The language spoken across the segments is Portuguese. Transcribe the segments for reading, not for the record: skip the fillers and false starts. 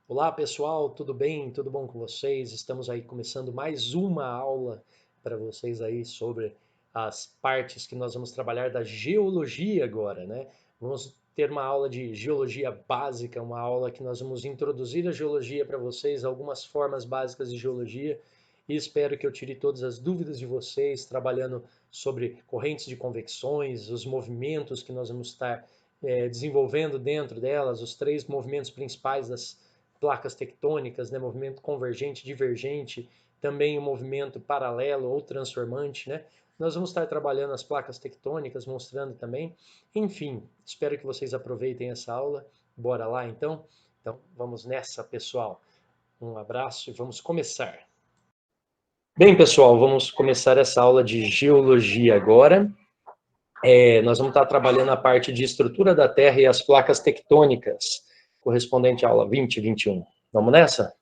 Olá pessoal, tudo bem? Tudo bom com vocês? Estamos aí começando mais uma aula para vocês aí sobre as partes que nós vamos trabalhar da geologia agora, né? Vamos ter uma aula de geologia básica, uma aula que nós vamos introduzir a geologia para vocês, algumas formas básicas de geologia, e espero que eu tire todas as dúvidas de vocês, trabalhando sobre correntes de convecções, os movimentos que nós vamos estar desenvolvendo dentro delas, os três movimentos principais das placas tectônicas, né, movimento convergente, divergente, também o movimento paralelo ou transformante, né? Nós vamos estar trabalhando as placas tectônicas, mostrando também. Enfim, espero que vocês aproveitem essa aula. Bora lá então? Então, vamos nessa, pessoal. Um abraço e vamos começar. Bem, pessoal, vamos começar essa aula de geologia agora. Nós vamos estar trabalhando a parte de estrutura da Terra e as placas tectônicas, correspondente à aula 20 e 21. Vamos nessa?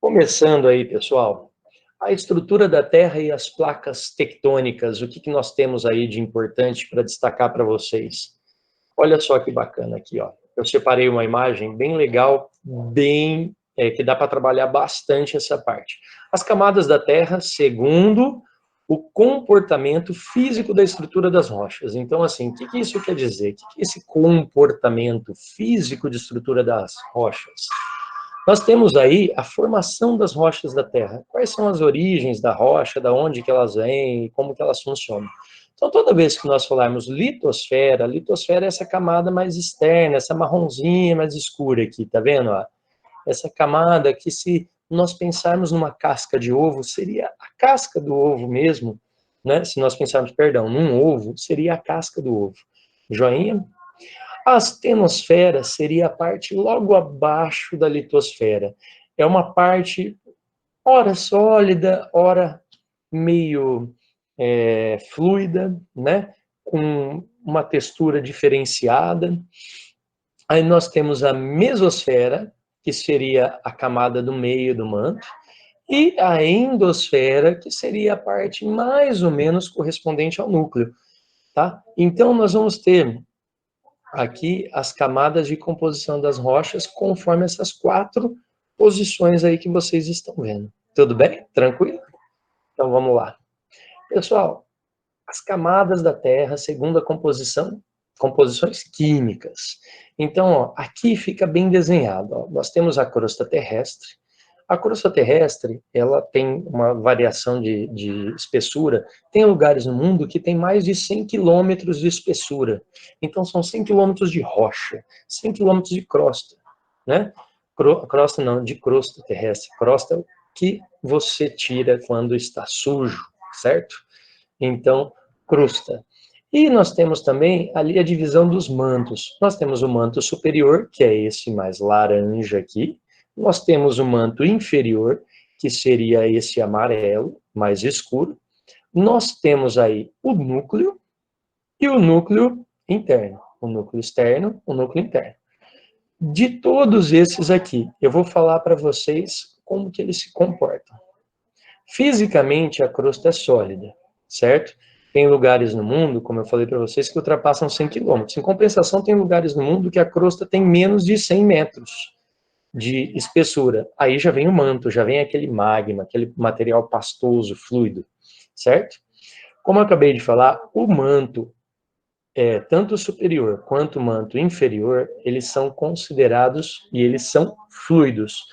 Começando aí, pessoal, a estrutura da Terra e as placas tectônicas, o que nós temos aí de importante para destacar para vocês? Olha só que bacana aqui, ó. Eu separei uma imagem bem legal, que dá para trabalhar bastante essa parte. As camadas da Terra, segundo o comportamento físico da estrutura das rochas. Então, assim, o que isso quer dizer? O que é esse comportamento físico de estrutura das rochas? Nós temos aí a formação das rochas da Terra. Quais são as origens da rocha, da onde que elas vêm, como que elas funcionam. Então, toda vez que nós falarmos litosfera, a litosfera é essa camada mais externa, essa marronzinha mais escura aqui, tá vendo? Essa camada que, se nós pensarmos numa casca de ovo, seria a casca do ovo mesmo, né? Se nós pensarmos, perdão, num ovo, seria a casca do ovo. Joinha? A astenosfera seria a parte logo abaixo da litosfera. É uma parte, ora sólida, ora meio fluida, né? Com uma textura diferenciada. Aí nós temos a mesosfera, que seria a camada do meio do manto, e a endosfera, que seria a parte mais ou menos correspondente ao núcleo, tá? Então nós vamos ter aqui as camadas de composição das rochas conforme essas quatro posições aí que vocês estão vendo. Tudo bem? Tranquilo? Então vamos lá. Pessoal, as camadas da Terra segundo a composições químicas. Então, ó, aqui fica bem desenhado. Ó. Nós temos a crosta terrestre. A crosta terrestre, ela tem uma variação de espessura. Tem lugares no mundo que tem mais de 100 quilômetros de espessura. Então, são 100 quilômetros de rocha, 100 quilômetros de crosta, né? Crosta não, de crosta terrestre. Crosta é o que você tira quando está sujo, certo? Então, crosta. E nós temos também ali a divisão dos mantos. Nós temos o manto superior, que é esse mais laranja aqui. Nós temos o manto inferior, que seria esse amarelo, mais escuro. Nós temos aí o núcleo e o núcleo interno. O núcleo externo, o núcleo interno. De todos esses aqui, eu vou falar para vocês como que eles se comportam. Fisicamente, a crosta é sólida, certo? Tem lugares no mundo, como eu falei para vocês, que ultrapassam 100 quilômetros. Em compensação, tem lugares no mundo que a crosta tem menos de 100 metros de espessura. Aí já vem o manto, já vem aquele magma, aquele material pastoso, fluido, certo? Como eu acabei de falar, o manto, tanto o superior quanto o manto inferior, eles são considerados e eles são fluidos.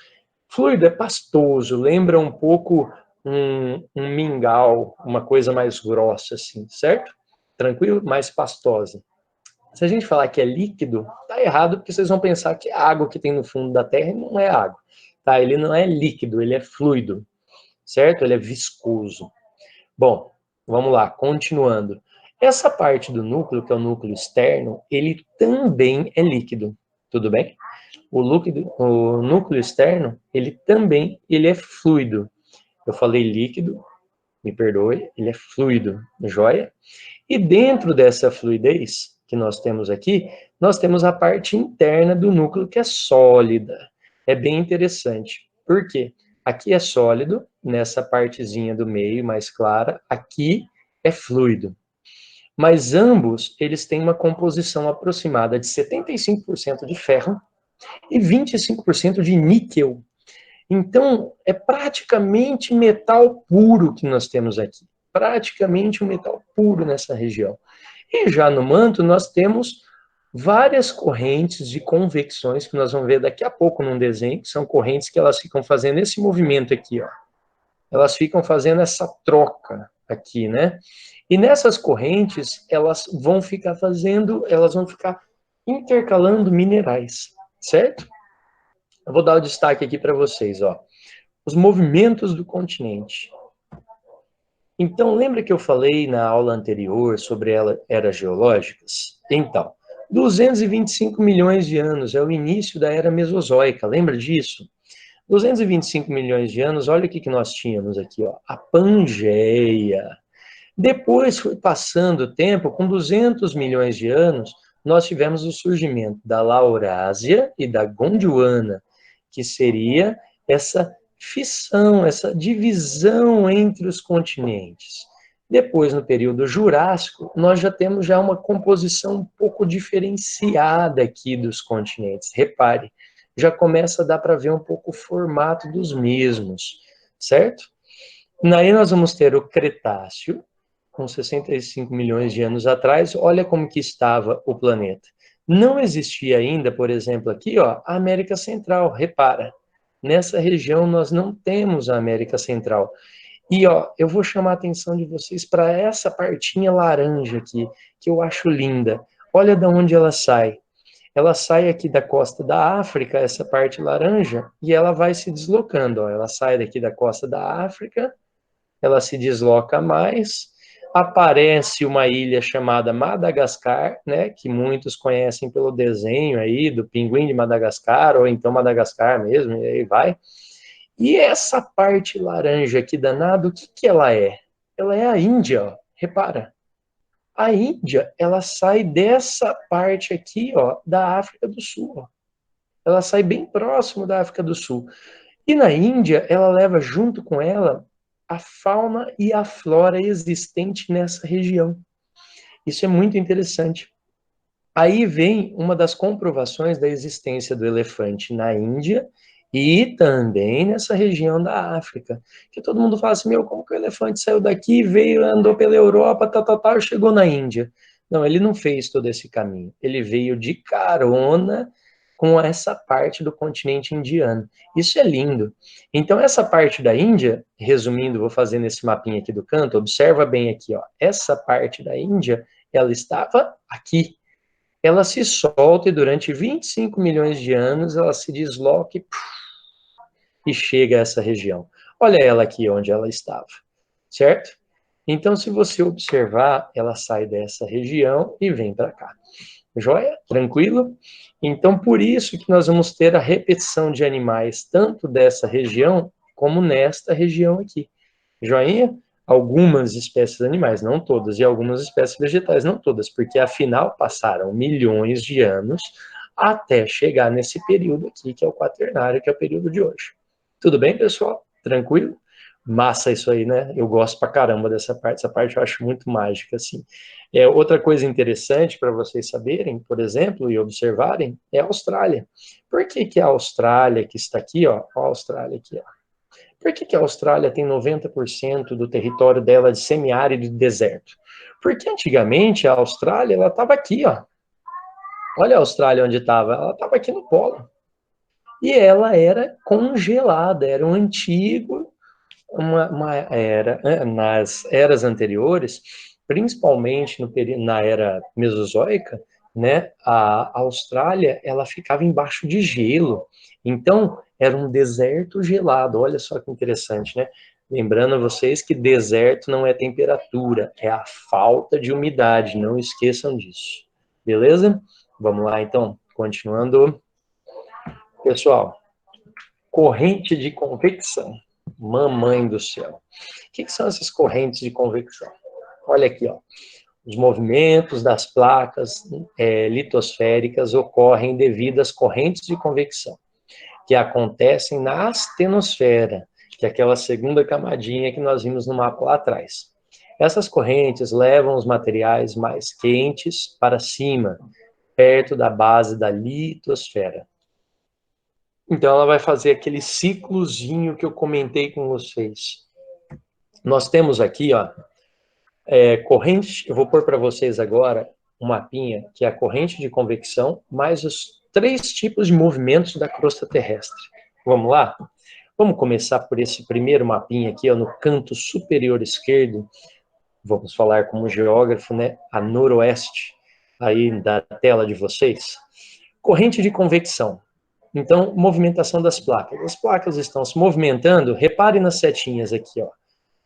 Fluido é pastoso, lembra um pouco um mingau, uma coisa mais grossa assim, certo? Tranquilo? Mais pastosa. Se a gente falar que é líquido, tá errado, porque vocês vão pensar que a água que tem no fundo da Terra não é água, tá? Ele não é líquido, ele é fluido, certo? Ele é viscoso. Bom, vamos lá, continuando. Essa parte do núcleo, que é o núcleo externo, ele também é líquido, tudo bem? O núcleo externo, ele é fluido. Eu falei líquido, me perdoe, ele é fluido, joia? E dentro dessa fluidez que nós temos aqui, nós temos a parte interna do núcleo que é sólida. É bem interessante. Por quê? Aqui é sólido, nessa partezinha do meio mais clara, aqui é fluido. Mas ambos, eles têm uma composição aproximada de 75% de ferro e 25% de níquel. Então, é praticamente metal puro que nós temos aqui. Praticamente um metal puro nessa região. E já no manto, nós temos várias correntes de convecções, que nós vamos ver daqui a pouco num desenho, que são correntes que elas ficam fazendo esse movimento aqui, ó. Elas ficam fazendo essa troca aqui, né? E nessas correntes, elas vão ficar intercalando minerais, certo? Eu vou dar o destaque aqui para vocês, ó. Os movimentos do continente. Então, lembra que eu falei na aula anterior sobre eras geológicas? Então, 225 milhões de anos é o início da era Mesozoica, lembra disso? 225 milhões de anos, olha o que nós tínhamos aqui, ó, a Pangeia. Depois foi passando o tempo, com 200 milhões de anos, nós tivemos o surgimento da Laurásia e da Gondwana, que seria essa fissão, essa divisão entre os continentes. Depois, no período Jurássico, nós já temos uma composição um pouco diferenciada aqui dos continentes. Repare, já começa a dar para ver um pouco o formato dos mesmos, certo? Daí nós vamos ter o Cretáceo, com 65 milhões de anos atrás, olha como que estava o planeta. Não existia ainda, por exemplo, aqui, ó, a América Central, repara. Nessa região nós não temos a América Central. E, ó, eu vou chamar a atenção de vocês para essa partinha laranja aqui, que eu acho linda. Olha de onde ela sai. Ela sai aqui da costa da África, essa parte laranja, e ela vai se deslocando, ó. Ela sai daqui da costa da África, ela se desloca mais, aparece uma ilha chamada Madagascar, né, que muitos conhecem pelo desenho aí do Pinguim de Madagascar, ou então Madagascar mesmo, e aí vai. E essa parte laranja aqui danado, o que ela é? Ela é a Índia, ó. Repara. A Índia, ela sai dessa parte aqui, ó, da África do Sul, ó. Ela sai bem próximo da África do Sul. E na Índia, ela leva junto com ela a fauna e a flora existente nessa região. Isso é muito interessante. Aí vem uma das comprovações da existência do elefante na Índia e também nessa região da África. Que todo mundo fala assim, meu, como que o elefante saiu daqui, veio, andou pela Europa, tal, chegou na Índia. Não, ele não fez todo esse caminho. Ele veio de carona com essa parte do continente indiano. Isso é lindo. Então, essa parte da Índia, resumindo, vou fazer nesse mapinha aqui do canto, observa bem aqui, ó. Essa parte da Índia, ela estava aqui. Ela se solta e durante 25 milhões de anos ela se desloca e chega a essa região. Olha ela aqui onde ela estava, certo? Então, se você observar, ela sai dessa região e vem para cá. Joia? Tranquilo? Então, por isso que nós vamos ter a repetição de animais, tanto dessa região, como nesta região aqui. Joinha? Algumas espécies animais, não todas, e algumas espécies vegetais, não todas, porque afinal passaram milhões de anos até chegar nesse período aqui, que é o quaternário, que é o período de hoje. Tudo bem, pessoal? Tranquilo? Massa isso aí, né? Eu gosto pra caramba dessa parte, essa parte eu acho muito mágica, assim. Outra coisa interessante para vocês saberem, por exemplo, e observarem, é a Austrália. Por que a Austrália, que está aqui, ó, a Austrália aqui, ó. Por que a Austrália tem 90% do território dela de semiárido e deserto? Porque antigamente a Austrália, ela estava aqui, ó. Olha a Austrália onde estava, ela estava aqui no polo. E ela era congelada, era um antigo, uma era, nas eras anteriores, principalmente na era mesozoica, né, a Austrália, ela ficava embaixo de gelo. Então, era um deserto gelado. Olha só que interessante, né? Lembrando a vocês que deserto não é temperatura, é a falta de umidade. Não esqueçam disso. Beleza? Vamos lá, então. Continuando. Pessoal, corrente de convecção. Mamãe do céu. O que são essas correntes de convecção? Olha aqui, ó. Os movimentos das placas litosféricas ocorrem devido às correntes de convecção, que acontecem na astenosfera, que é aquela segunda camadinha que nós vimos no mapa lá atrás. Essas correntes levam os materiais mais quentes para cima, perto da base da litosfera. Então, ela vai fazer aquele ciclozinho que eu comentei com vocês. Nós temos aqui, ó, corrente, eu vou pôr para vocês agora um mapinha, que é a corrente de convecção, mais os 3 tipos de movimentos da crosta terrestre. Vamos lá? Vamos começar por esse primeiro mapinha aqui, ó, no canto superior esquerdo. Vamos falar como geógrafo, né? A noroeste, aí da tela de vocês. Corrente de convecção. Então, movimentação das placas. As placas estão se movimentando, repare nas setinhas aqui, ó.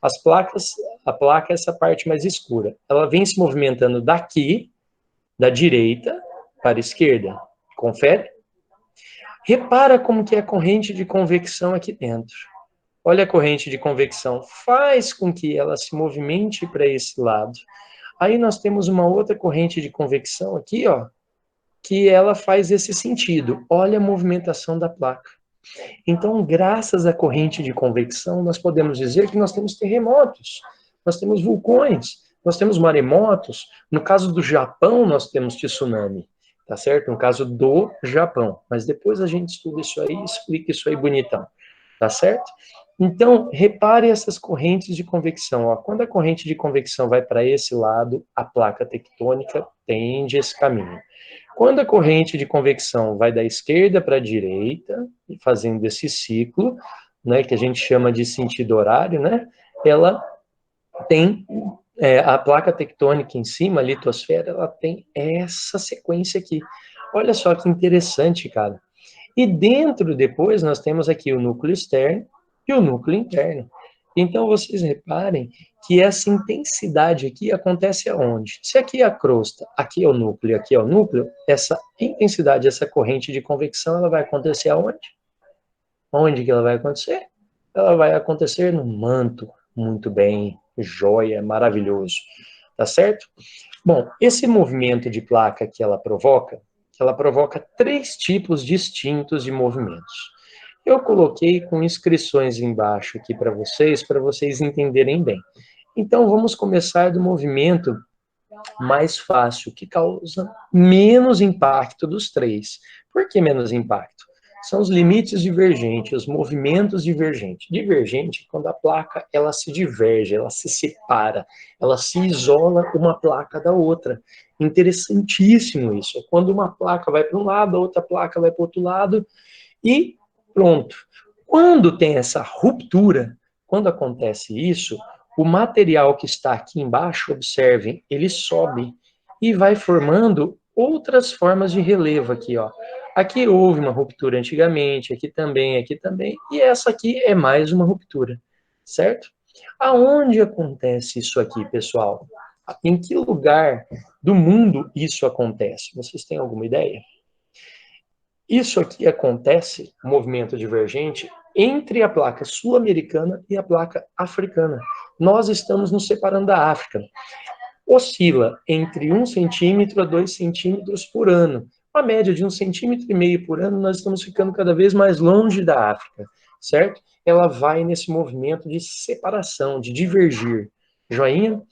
As placas, a placa é essa parte mais escura. Ela vem se movimentando daqui, da direita para a esquerda. Confere? Repara como que é a corrente de convecção aqui dentro. Olha a corrente de convecção. Faz com que ela se movimente para esse lado. Aí nós temos uma outra corrente de convecção aqui, ó, que ela faz esse sentido. Olha a movimentação da placa. Então, graças à corrente de convecção, nós podemos dizer que nós temos terremotos, nós temos vulcões, nós temos maremotos. No caso do Japão, nós temos tsunami, tá certo? No caso do Japão. Mas depois a gente estuda isso aí e explica isso aí bonitão, tá certo? Então, repare essas correntes de convecção. Ó. Quando a corrente de convecção vai para esse lado, a placa tectônica tende esse caminho. Quando a corrente de convecção vai da esquerda para a direita, fazendo esse ciclo, né, que a gente chama de sentido horário, né, ela tem a placa tectônica em cima, a litosfera, ela tem essa sequência aqui. Olha só que interessante, cara. E dentro, depois, nós temos aqui o núcleo externo e o núcleo interno. Então, vocês reparem que essa intensidade aqui acontece aonde? Se aqui é a crosta, aqui é o núcleo, essa intensidade, essa corrente de convecção, ela vai acontecer aonde? Onde que ela vai acontecer? Ela vai acontecer no manto. Muito bem, joia, maravilhoso. Tá certo? Bom, esse movimento de placa que ela provoca 3 tipos distintos de movimentos. Eu coloquei com inscrições embaixo aqui para vocês entenderem bem. Então, vamos começar do movimento mais fácil, que causa menos impacto dos 3. Por que menos impacto? São os limites divergentes, os movimentos divergentes. Divergente, quando a placa ela se diverge, ela se separa, ela se isola uma placa da outra. Interessantíssimo isso. Quando uma placa vai para um lado, a outra placa vai para o outro lado, e pronto. Quando tem essa ruptura, quando acontece isso, o material que está aqui embaixo, observem, ele sobe e vai formando outras formas de relevo aqui, ó. Aqui houve uma ruptura antigamente, aqui também, e essa aqui é mais uma ruptura, certo? Aonde acontece isso aqui, pessoal? Em que lugar do mundo isso acontece? Vocês têm alguma ideia? Isso aqui acontece, movimento divergente, entre a placa sul-americana e a placa africana. Nós estamos nos separando da África. Oscila entre 1 centímetro a 2 centímetros por ano. Uma média de 1,5 centímetro por ano, nós estamos ficando cada vez mais longe da África, certo? Ela vai nesse movimento de separação, de divergir. Joinha?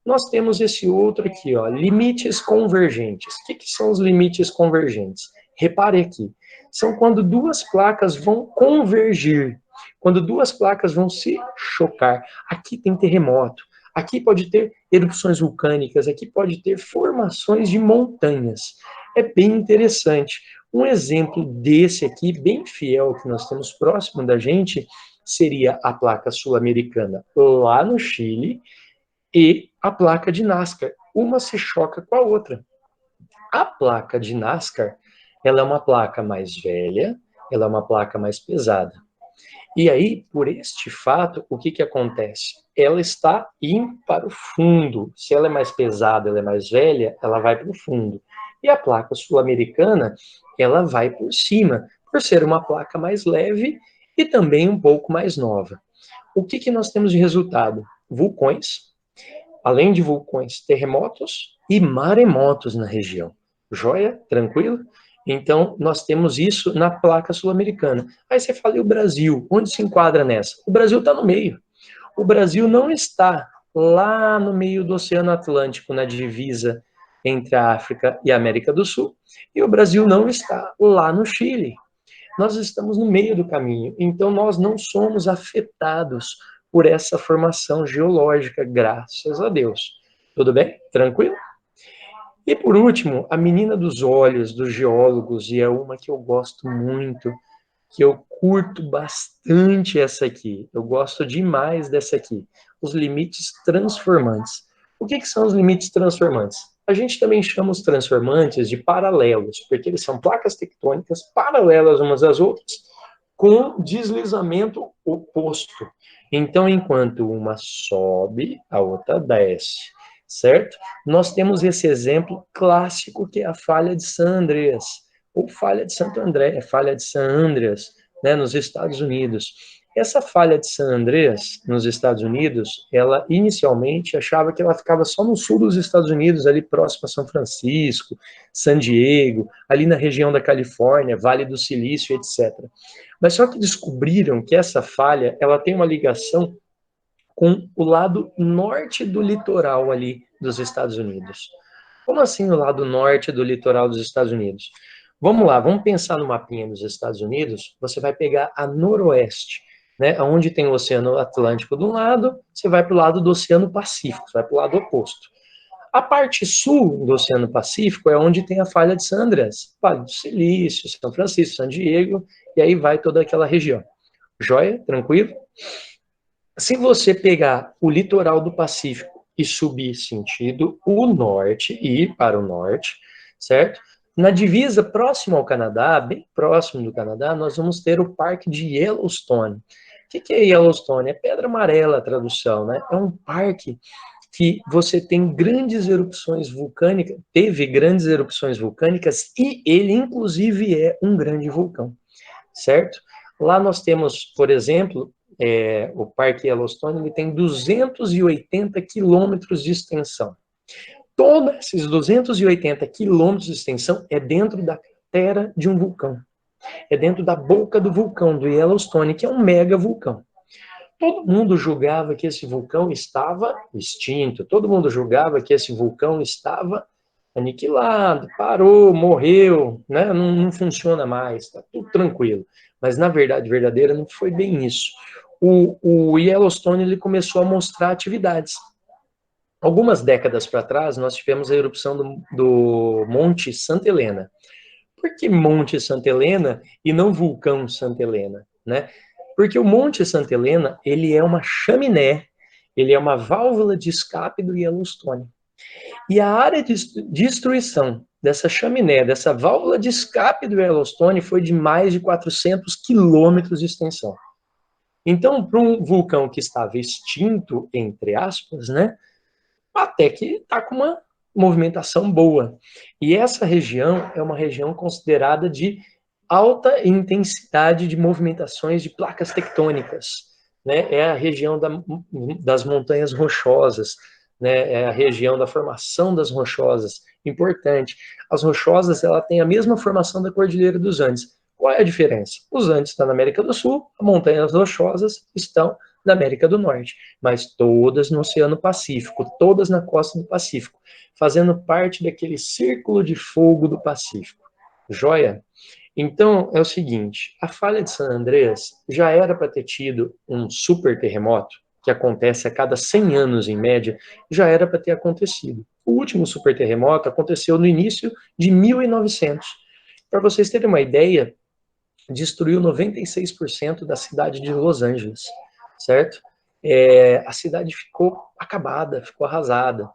Nós temos esse outro aqui, ó, limites convergentes. O que são os limites convergentes? Repare aqui, são quando 2 placas vão convergir, quando 2 placas vão se chocar. Aqui tem terremoto, aqui pode ter erupções vulcânicas, aqui pode ter formações de montanhas. É bem interessante. Um exemplo desse aqui, bem fiel, que nós temos próximo da gente, seria a placa sul-americana lá no Chile e a placa de Nazca. Uma se choca com a outra. A placa de Nazca, ela é uma placa mais velha, ela é uma placa mais pesada. E aí, por este fato, o que acontece? Ela está indo para o fundo. Se ela é mais pesada, ela é mais velha, ela vai para o fundo. E a placa sul-americana, ela vai por cima, por ser uma placa mais leve e também um pouco mais nova. O que nós temos de resultado? Vulcões, além de vulcões, terremotos e maremotos na região. Joia? Tranquilo? Então, nós temos isso na placa sul-americana. Aí você fala, e o Brasil? Onde se enquadra nessa? O Brasil está no meio. O Brasil não está lá no meio do Oceano Atlântico, na divisa entre a África e a América do Sul, e o Brasil não está lá no Chile. nós estamos no meio do caminho, então nós não somos afetados por essa formação geológica, graças a Deus. Tudo bem? Tranquilo? E por último, a menina dos olhos dos geólogos, e é uma que eu gosto muito, que eu curto bastante essa aqui. Eu gosto demais dessa aqui. Os limites transformantes. O que são os limites transformantes? A gente também chama os transformantes de paralelos, porque eles são placas tectônicas paralelas umas às outras, com deslizamento oposto. Então, enquanto uma sobe, a outra desce, certo? Nós temos esse exemplo clássico que é a falha de San Andreas, ou falha de Santo André, falha de San Andreas, né, nos Estados Unidos. Essa falha de San Andreas, nos Estados Unidos, ela inicialmente achava que ela ficava só no sul dos Estados Unidos, ali próximo a São Francisco, San Diego, ali na região da Califórnia, Vale do Silício, etc. Mas só que descobriram que essa falha, ela tem uma ligação com o lado norte do litoral ali dos Estados Unidos. Como assim o lado norte do litoral dos Estados Unidos? Vamos lá, vamos pensar no mapinha dos Estados Unidos, você vai pegar a noroeste, né, onde tem o Oceano Atlântico de um lado, você vai para o lado do Oceano Pacífico, você vai para o lado oposto. A parte sul do Oceano Pacífico é onde tem a falha de San Andreas, Vale do Silício, São Francisco, San Diego, e aí vai toda aquela região. Joia? Tranquilo? Se você pegar o litoral do Pacífico e subir sentido o norte, e ir para o norte, certo? Na divisa próximo ao Canadá, bem próximo do Canadá, nós vamos ter o Parque de Yellowstone. O que é Yellowstone? É Pedra Amarela a tradução, né? É um parque que você tem grandes erupções vulcânicas, teve grandes erupções vulcânicas e ele, inclusive, é um grande vulcão, certo? Lá nós temos, por exemplo, o Parque Yellowstone, ele tem 280 quilômetros de extensão. Todos esses 280 quilômetros de extensão é dentro da cratera de um vulcão. É dentro da boca do vulcão, do Yellowstone, que é um mega vulcão. Todo mundo julgava que esse vulcão estava extinto, todo mundo julgava que esse vulcão estava aniquilado, parou, morreu, né? Não funciona mais, está tudo tranquilo. Mas, na verdade verdadeira, não foi bem isso. O Yellowstone ele começou a mostrar atividades. Algumas décadas para trás, nós tivemos a erupção do Monte Santa Helena. Por que Monte Santa Helena e não Vulcão Santa Helena, né? Porque o Monte Santa Helena, ele é uma chaminé, ele é uma válvula de escape do Yellowstone. E a área de destruição dessa chaminé, dessa válvula de escape do Yellowstone, foi de mais de 400 quilômetros de extensão. Então, para um vulcão que estava extinto, entre aspas, né, até que está com uma movimentação boa. E essa região é uma região considerada de alta intensidade de movimentações de placas tectônicas, né? É a região das montanhas rochosas, né? É a região da formação das rochosas. Importante. As rochosas, ela tem a mesma formação da Cordilheira dos Andes. Qual é a diferença? Os Andes estão na América do Sul, as montanhas rochosas estão na América do Norte, mas todas no Oceano Pacífico, todas na costa do Pacífico, fazendo parte daquele círculo de fogo do Pacífico. Joia? Então, é o seguinte, a falha de San Andreas já era para ter tido um super terremoto, que acontece a cada 100 anos em média, já era para ter acontecido. O último super terremoto aconteceu no início de 1900. Para vocês terem uma ideia, destruiu 96% da cidade de Los Angeles, certo? A cidade ficou acabada, ficou arrasada.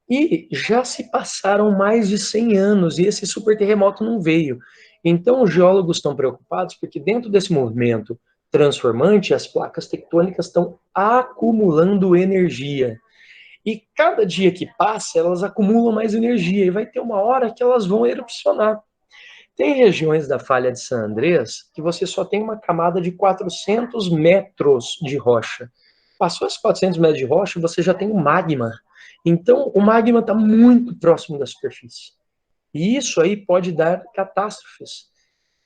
E já se passaram mais de 100 anos e esse super terremoto não veio. Então, os geólogos estão preocupados porque dentro desse movimento transformante, as placas tectônicas estão acumulando energia. E cada dia que passa, elas acumulam mais energia e vai ter uma hora que elas vão erupcionar. Tem regiões da falha de San Andreas que você só tem uma camada de 400 metros de rocha. Passou esses 400 metros de rocha, você já tem o magma. Então, o magma está muito próximo da superfície. E isso aí pode dar catástrofes.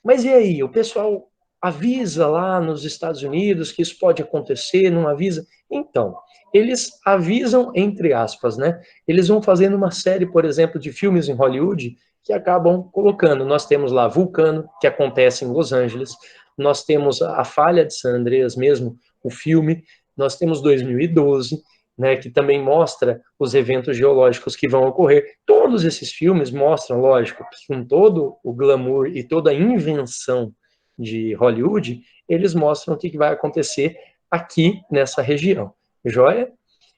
Mas e aí? O pessoal avisa lá nos Estados Unidos que isso pode acontecer, não avisa? Então, eles avisam entre aspas, né? Eles vão fazendo uma série, por exemplo, de filmes em Hollywood que acabam colocando. Nós temos lá Vulcano, que acontece em Los Angeles, nós temos a Falha de San Andreas mesmo, o filme, nós temos 2012, né, que também mostra os eventos geológicos que vão ocorrer. Todos esses filmes mostram, lógico, que com todo o glamour e toda a invenção de Hollywood, eles mostram o que vai acontecer aqui nessa região. Joia?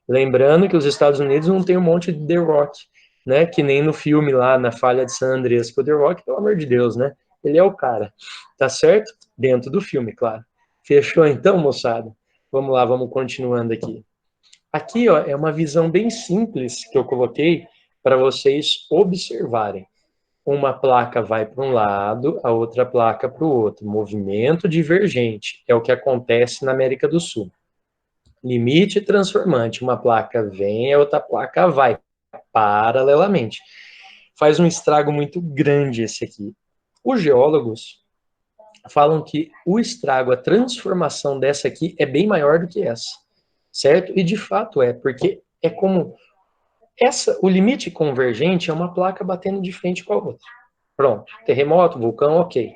Lembrando que os Estados Unidos não tem um monte de The Rock, né? Que nem no filme lá, na Falha de San Andreas, que o The Rock, pelo amor de Deus, né? Ele é o cara, tá certo? Dentro do filme, claro. Fechou então, moçada? Vamos lá, vamos continuando aqui. Aqui, ó, é uma visão bem simples que eu coloquei para vocês observarem. Uma placa vai para um lado, a outra placa para o outro. Movimento divergente é o que acontece na América do Sul. Limite transformante, uma placa vem, a outra placa vai, paralelamente. Faz um estrago muito grande esse aqui. Os geólogos falam que o estrago, a transformação dessa aqui é bem maior do que essa, certo? E de fato é, porque é como o limite convergente é uma placa batendo de frente com a outra. Pronto, terremoto, vulcão, ok.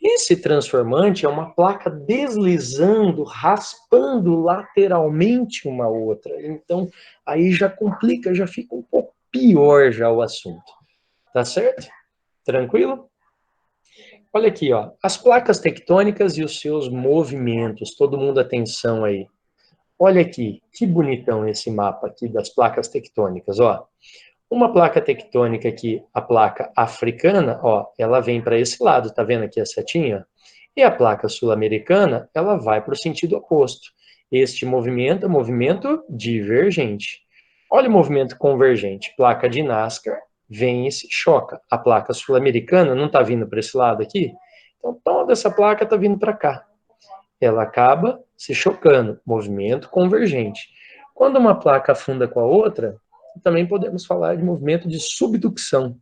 Esse transformante é uma placa deslizando, raspando lateralmente uma outra. Então, aí já complica, já fica um pouco pior já o assunto. Tá certo? Tranquilo? Olha aqui, ó, as placas tectônicas e os seus movimentos. Todo mundo atenção aí. Olha aqui, que bonitão esse mapa aqui das placas tectônicas, ó. Uma placa tectônica aqui, a placa africana, ó, ela vem para esse lado, tá vendo aqui a setinha? E a placa sul-americana, ela vai para o sentido oposto. Este movimento é movimento divergente. Olha o movimento convergente. Placa de Nazca vem e se choca. A placa sul-americana não está vindo para esse lado aqui? Então toda essa placa está vindo para cá. Ela acaba se chocando. Movimento convergente. Quando uma placa afunda com a outra, também podemos falar de movimento de subducção,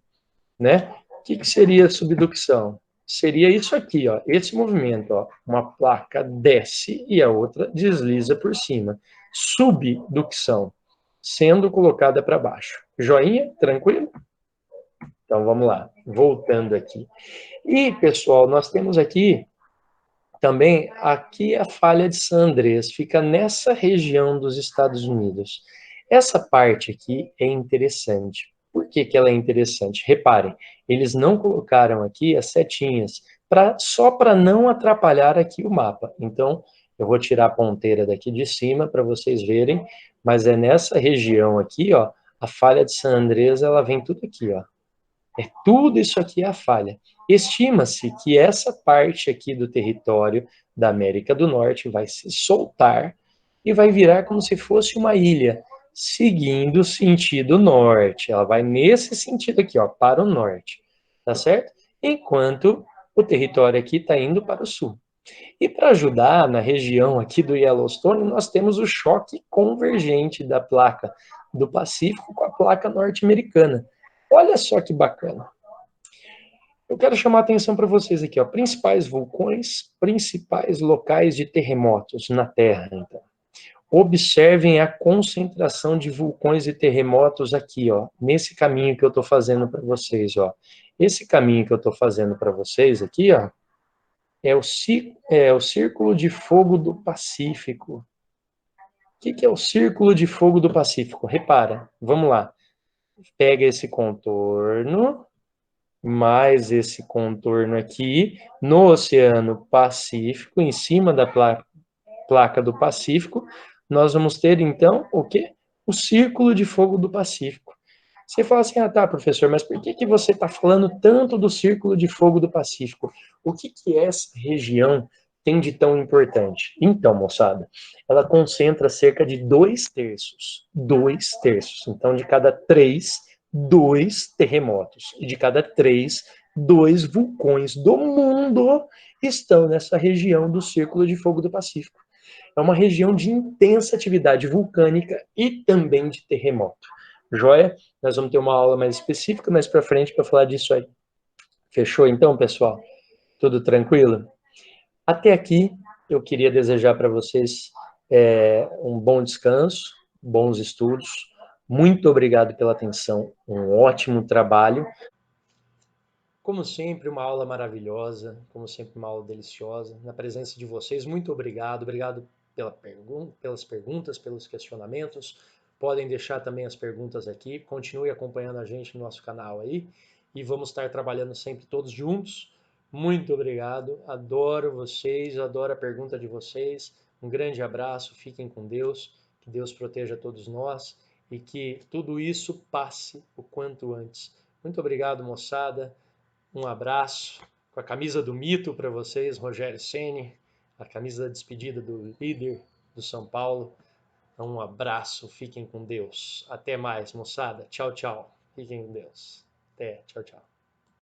né? O que seria subducção? Seria isso aqui, ó, esse movimento, ó, uma placa desce e a outra desliza por cima. Subducção, sendo colocada para baixo. Joinha? Tranquilo? Então vamos lá, voltando aqui. E, pessoal, nós temos aqui também, aqui a Falha de San Andrés, fica nessa região dos Estados Unidos. Essa parte aqui é interessante. Por que que ela é interessante? Reparem, eles não colocaram aqui as setinhas, só para não atrapalhar aqui o mapa. Então, eu vou tirar a ponteira daqui de cima para vocês verem, mas é nessa região aqui, ó, a Falha de San Andrés, ela vem tudo aqui, ó. É tudo isso aqui é a falha. Estima-se que essa parte aqui do território da América do Norte vai se soltar e vai virar como se fosse uma ilha, seguindo o sentido norte. Ela vai nesse sentido aqui, ó, para o norte, tá certo? Enquanto o território aqui está indo para o sul. E para ajudar na região aqui do Yellowstone, nós temos o choque convergente da placa do Pacífico com a placa norte-americana. Olha só que bacana. Eu quero chamar a atenção para vocês aqui, ó, principais vulcões, principais locais de terremotos na Terra, então. Observem a concentração de vulcões e terremotos aqui, ó, nesse caminho que eu estou fazendo para vocês, ó. Esse caminho que eu estou fazendo para vocês aqui, ó, é o Círculo de Fogo do Pacífico. O que é o Círculo de Fogo do Pacífico? Repara, vamos lá. Pega esse contorno, mais esse contorno aqui, no Oceano Pacífico, em cima da placa do Pacífico, nós vamos ter, então, o quê? O Círculo de Fogo do Pacífico. Você fala assim, ah, tá, professor, mas por que você está falando tanto do Círculo de Fogo do Pacífico? O que essa região tem de tão importante? Então, moçada, ela concentra cerca de 2/3. 2/3. Então, de cada 3, 2 terremotos. E de cada 3, 2 vulcões do mundo estão nessa região do Círculo de Fogo do Pacífico. É uma região de intensa atividade vulcânica e também de terremoto. Joia? Nós vamos ter uma aula mais específica mais para frente para falar disso aí. Fechou então, pessoal? Tudo tranquilo? Até aqui, eu queria desejar para vocês um bom descanso, bons estudos. Muito obrigado pela atenção, um ótimo trabalho. Como sempre, uma aula maravilhosa, como sempre, uma aula deliciosa, na presença de vocês. Muito obrigado, obrigado pelas perguntas, pelos questionamentos. Podem deixar também as perguntas aqui. Continue acompanhando a gente no nosso canal aí e vamos estar trabalhando sempre todos juntos. Muito obrigado, adoro vocês, adoro a pergunta de vocês. Um grande abraço, fiquem com Deus, que Deus proteja todos nós e que tudo isso passe o quanto antes. Muito obrigado, moçada. Um abraço com a camisa do mito para vocês, Rogério Ceni, a camisa da despedida do líder do São Paulo. Então, um abraço, fiquem com Deus. Até mais, moçada. Tchau, tchau. Fiquem com Deus. Até, tchau, tchau.